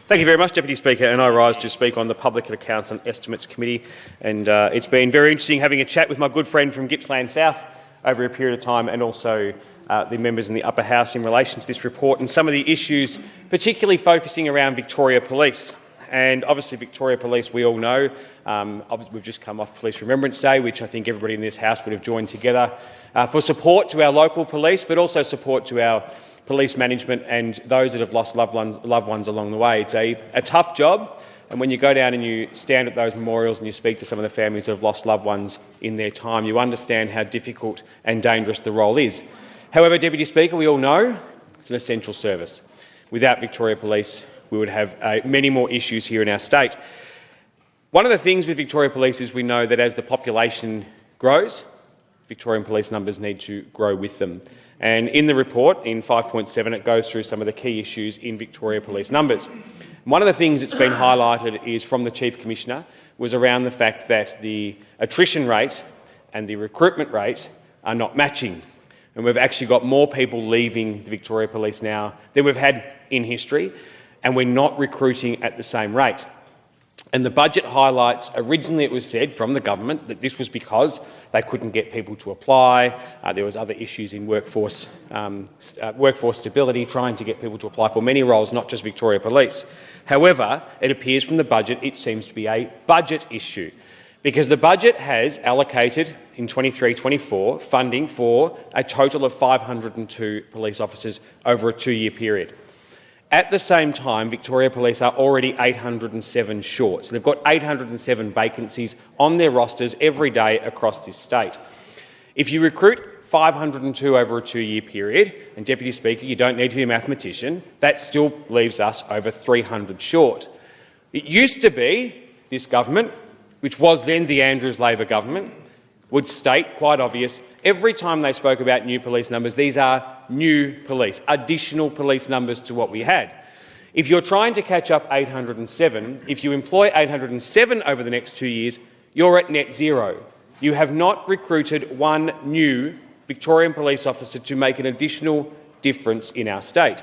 Thank you very much, Deputy Speaker, and I rise to speak on the Public Accounts and Estimates Committee. And it's been very interesting having a chat with my good friend from Gippsland South over a period of time, and also the members in the Upper House in relation to this report and some of the issues, particularly focusing around Victoria Police. And obviously Victoria Police, we all know, we've just come off Police Remembrance Day, which I think everybody in this House would have joined together for support to our local police, but also support to our police management and those that have lost loved ones along the way. It's a tough job, and when you go down and you stand at those memorials and you speak to some of the families that have lost loved ones in their time, you understand how difficult and dangerous the role is. However, Deputy Speaker, we all know it's an essential service. Without Victoria Police, we would have many more issues here in our state. One of the things with Victoria Police is we know that as the population grows, Victorian police numbers need to grow with them. And in the report, in 5.7, it goes through some of the key issues in Victoria Police numbers. One of the things that's been highlighted is from the Chief Commissioner was around the fact that the attrition rate and the recruitment rate are not matching. And we've actually got more people leaving the Victoria Police now than we've had in history, and we're not recruiting at the same rate. And the budget highlights, originally it was said from the government that this was because they couldn't get people to apply. There was other issues in workforce stability, trying to get people to apply for many roles, not just Victoria Police. However, it appears from the budget it seems to be a budget issue, because the budget has allocated in 23-24 funding for a total of 502 police officers over a 2-year period. At the same time, Victoria Police are already 807 short. So they've got 807 vacancies on their rosters every day across this state. If you recruit 502 over a 2-year period, and Deputy Speaker, you don't need to be a mathematician, that still leaves us over 300 short. It used to be this government, which was then the Andrews Labor government, would state, quite obvious, every time they spoke about new police numbers, these are new police, additional police numbers to what we had. If you're trying to catch up 807, if you employ 807 over the next 2 years, you're at net zero. You have not recruited one new Victorian police officer to make an additional difference in our state.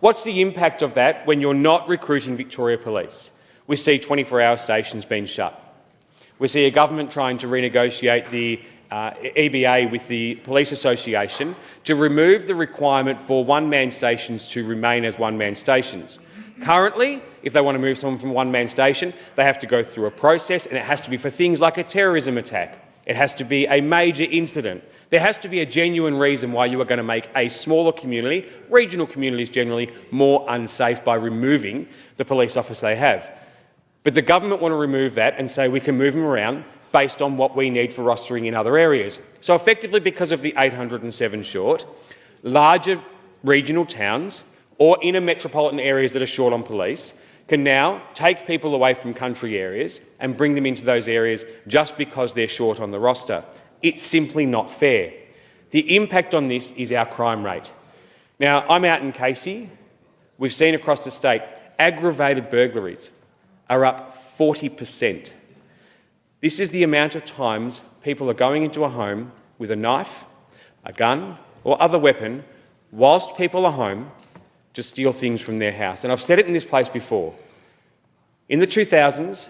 What's the impact of that when you're not recruiting Victoria Police? We see 24-hour stations being shut. We see a government trying to renegotiate the EBA with the Police Association to remove the requirement for one-man stations to remain as one-man stations. Currently, if they want to move someone from one-man station, they have to go through a process, and it has to be for things like a terrorism attack. It has to be a major incident. There has to be a genuine reason why you are going to make a smaller community, regional communities generally, more unsafe by removing the police officer they have. But the government want to remove that and say we can move them around based on what we need for rostering in other areas. So effectively, because of the 807 short, larger regional towns or inner metropolitan areas that are short on police can now take people away from country areas and bring them into those areas just because they're short on the roster. It's simply not fair. The impact on this is our crime rate. Now, I'm out in Casey. We've seen across the state aggravated burglaries are up 40%. This is the amount of times people are going into a home with a knife, a gun or other weapon whilst people are home to steal things from their house. And I've said it in this place before. In the 2000s,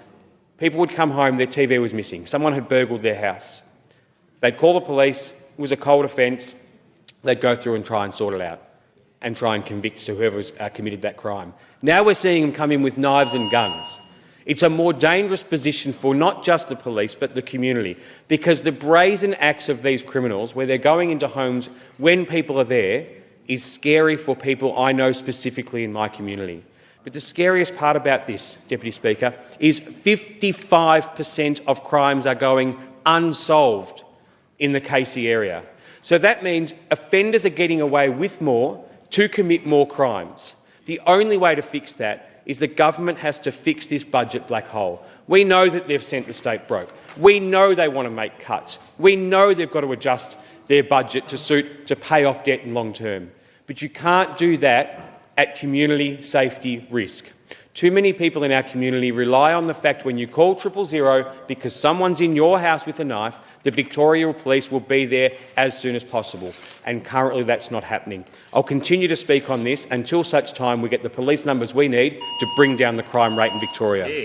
people would come home, their TV was missing. Someone had burgled their house. They'd call the police, it was a cold offence, they'd go through and try and sort it out and try and convict whoever's committed that crime. Now we're seeing them come in with knives and guns. It's a more dangerous position for not just the police but the community, because the brazen acts of these criminals, where they're going into homes when people are there, is scary for people I know specifically in my community. But the scariest part about this, Deputy Speaker, is 55% of crimes are going unsolved in the Casey area. So that means offenders are getting away with more to commit more crimes. The only way to fix that is the government has to fix this budget black hole. We know that they've sent the state broke. We know they want to make cuts. We know they've got to adjust their budget to pay off debt in long term. But you can't do that at community safety risk. Too many people in our community rely on the fact when you call 000 because someone's in your house with a knife The Victoria Police will be there as soon as possible, and currently that's not happening. I'll continue to speak on this until such time we get the police numbers we need to bring down the crime rate in Victoria.